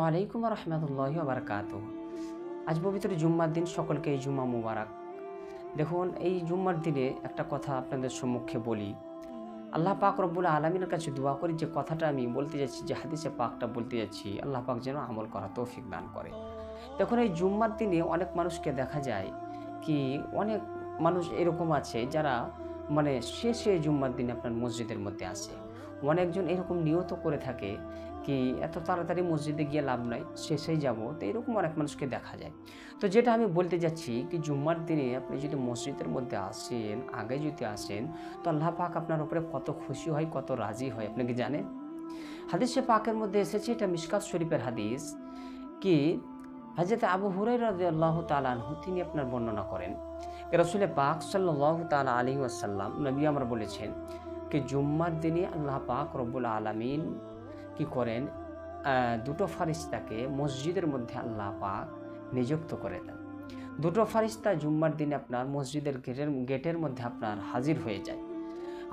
আলাইকুম রহমতুল্লাহি ওয়া বারাকাতুহু। আজ পবিত্র জুম্মার দিন, সকলকে এই জুম্মা মুবারক। দেখুন, এই জুম্মার দিনে একটা কথা আপনাদের সম্মুখে বলি। আল্লাহ পাক রব্বুল আলামিনের কাছে দোয়া করি যে কথাটা আমি বলতে যাচ্ছি, যে হাদিসে পাকটা বলতে যাচ্ছি, আল্লাহ পাক যেন আমল করা তৌফিক দান করে। দেখুন, এই জুম্মার দিনে অনেক মানুষকে দেখা যায় কি, অনেক মানুষ এরকম আছে যারা শেষে জুম্মার দিনে আপনার মসজিদের মধ্যে আসে। অনেকজন এরকম নিয়ত করে থাকে কি, এত তাড়াতাড়ি মসজিদে গিয়ে লাভ নাই, শেষেই যাব। তো এরকম অনেক মানুষকে দেখা যায়। তো যেটা আমি বলতে যাচ্ছি কি, জুম্মার দিনে আপনি যদি মসজিদের মধ্যে আসেন, আগে যদি আসেন, তো আল্লাহ পাক আপনার উপরে কত খুশি হয়, কত রাজি হয়, আপনি কি জানেন? হাদিসে পাকের মধ্যে এসেছে, এটা মিশকাত শরীফের হাদিস, কি হযরত আবু হুরায়রা রাদিয়াল্লাহু তাআলা আনহু তিনি আপনার বর্ণনা করেন, রাসূল পাক সাল্লাল্লাহু তাআলা আলাইহি ওয়াসাল্লাম নবী আমার বলেছেন কি, জুম্মার দিনে আল্লাহ পাক রব্বুল আলামিন কি করেন, দুটো ফারিস্তাকে মসজিদের মধ্যে আল্লাহ পাক নিযুক্ত করে দেন। দুটো ফারিস্তা জুম্মার দিনে আপনার মসজিদের গেটের মধ্যে আপনার হাজির হয়ে যায়।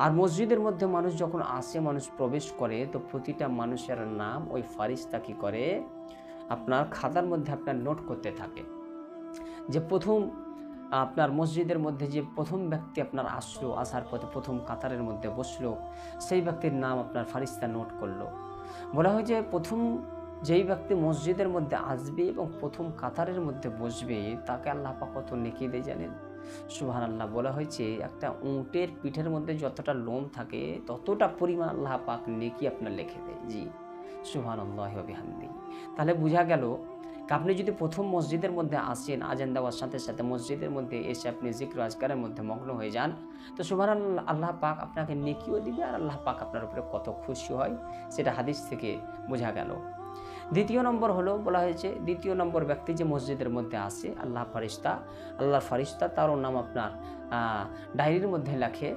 আর মসজিদের মধ্যে মানুষ যখন আসে, মানুষ প্রবেশ করে, তো প্রতিটা মানুষের নাম ওই ফারিস্তা কি করে, আপনার খাতার মধ্যে আপনার নোট করতে থাকে। যে প্রথম আপনার মসজিদের মধ্যে যে প্রথম ব্যক্তি আপনার আসলো, আসার পথে প্রথম কাতারের মধ্যে বসলো, সেই ব্যক্তির নাম আপনার ফারিস্তা নোট করলো। বলা হয় যে প্রথম যেই ব্যক্তি মসজিদের মধ্যে আসবে এবং প্রথম কাতারের মধ্যে বসবে, তাকে আল্লাহ পাক কত নেকি দেয় জানেন? সুবহানাল্লাহ। বলা হয়েছে একটা উটের পিঠের মধ্যে যতটা লোম থাকে, ততটা পরিমাণ আল্লাহ পাক নেকি আপনার লিখে দেয়। জি, সুবহানাল্লাহি ওয়া বিহামদিহি। তাহলে বোঝা গেল, আপনি যদি প্রথম মসজিদের মধ্যে আসেন, আজান দেওয়ার সাথে সাথে মসজিদের মধ্যে এসে আপনি জিক্র আজকারের মধ্যে মগ্ন হয়ে যান, তো সুবহানাল্লাহ, আল্লাহ পাক আপনাকে নেকিও দিবে, আর আল্লাহ পাক আপনার উপরে কত খুশি হয়, সেটা হাদিস থেকে বোঝা গেল। দ্বিতীয় নম্বর হলো, বলা হয়েছে দ্বিতীয় নম্বর ব্যক্তি যে মসজিদের মধ্যে আসে, আল্লাহর ফারিস্তা তারও নাম আপনার ডায়েরির মধ্যে লেখে।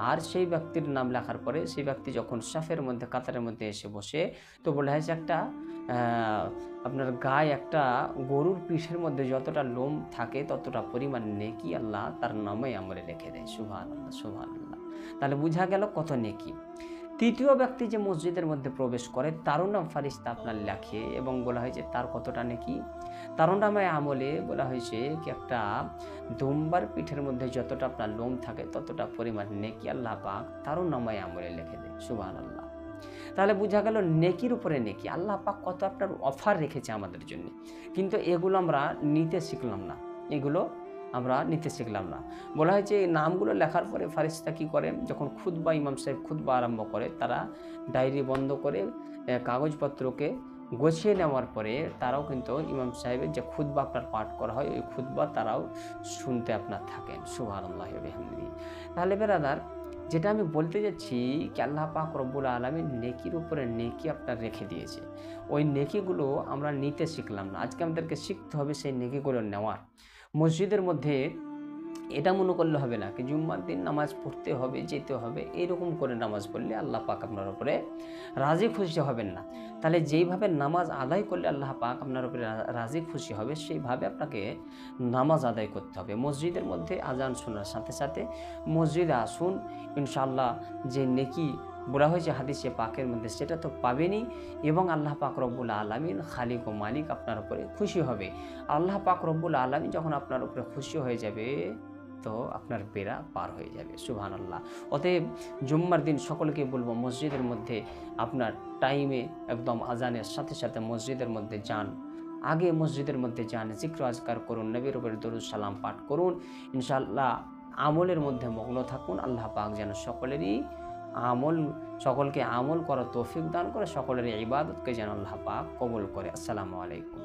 আর সেই ব্যক্তির নাম লেখার পরে সেই ব্যক্তি যখন সাফের মধ্যে, কাতারের মধ্যে এসে বসে, তো বলা হয়েছে একটা আপনার গায়ে একটা গরুর পিঠের মধ্যে যতটা লোম থাকে, ততটা পরিমাণ নেকি আল্লাহ তার নামে আমলে লিখে দেয়। সুবহানাল্লাহ, সুবহানাল্লাহ। তাহলে বোঝা গেল কত নেকি। তৃতীয় ব্যক্তি যে মসজিদের মধ্যে প্রবেশ করে, তারও নাম ফারিস্তা আপনার লেখে, এবং বলা হয়েছে তার কতটা নেকি। তারও নামে আমলে বলা হয়েছে কি, একটা দুম্বার পিঠের মধ্যে যতটা আপনার লোম থাকে, ততটা পরিমাণ নেকি আল্লাহ পাক তারও নামে আমলে লিখে দেয়। সুবহানাল্লাহ। তাহলে বোঝা গেল নেকির উপরে নেকি। আল্লাহ পাক কত আপনার অফার রেখেছে আমাদের জন্য, কিন্তু এগুলো আমরা নিতে শিখলাম না। বলা হয়েছে এই নামগুলো লেখার পরে ফারিস্তা কি করে, যখন খুতবা, ইমাম সাহেব খুতবা আরম্ভ করে, তারা ডায়েরি বন্ধ করে কাগজপত্রকে গুছিয়ে নেওয়ার পরে তারাও কিন্তু ইমাম সাহেবের যে খুতবা আপনার পাঠ করা হয়, ওই খুতবা তারাও শুনতে আপনার থাকেন। সুবহানাল্লাহি ওয়া বিহামদিহি। তাহলে বেরাদার, যেটা আমি বলতে যাচ্ছি কি, আল্লাহ পাক রব্বুল আলামিন নেকির উপরে নেকি আপনার রেখে দিয়েছে। ওই নেকিগুলো আমরা নিতে শিখলাম না। আজকে আমাদেরকে শিখতে হবে সেই নেকিগুলো নেওয়ার। মসজিদের মধ্যে এটা মনে করলে হবে না কি জুম্মার দিন নামাজ পড়তে হবে, যেতে হবে, এইরকম করে নামাজ পড়লে আল্লাহ পাক আপনার উপরে রাজি খুশি হবেন না। তাহলে যেইভাবে নামাজ আদায় করলে আল্লাহ পাক আপনার উপরে রাজি খুশি হবে, সেইভাবে আপনাকে নামাজ আদায় করতে হবে। মসজিদের মধ্যে আজান শোনার সাথে সাথে মসজিদে আসুন, ইনশাআল্লাহ যে নেকি বলা হয়েছে হাদিসে পাকের মধ্যে, সেটা তো পাবেনই, এবং আল্লাহ পাক রব্বুল আলামিন খালিক ও মালিক আপনার উপরে খুশি হবে। আল্লাহ পাক রব্বুল আলামিন যখন আপনার উপরে খুশি হয়ে যাবে, তো আপনার বেড়া পার হয়ে যাবে। সুবহানাল্লাহ। অতএব জুম্মার দিন সকলকে বলবো, মসজিদের মধ্যে আপনার টাইমে একদম আজানের সাথে সাথে মসজিদের মধ্যে যান, আগে মসজিদের মধ্যে যান, জিক্র আজকার করুন, নবীর উপরে দরুদ সালাম পাঠ করুন, ইনশাআল্লাহ আমলের মধ্যে মগ্ন থাকুন। আল্লাহ পাক যেন সকলকে আমল করার তৌফিক দান করে, সকলের ইবাদতকে যেন আল্লাহ পাক কবুল করে। আসসালামু আলাইকুম।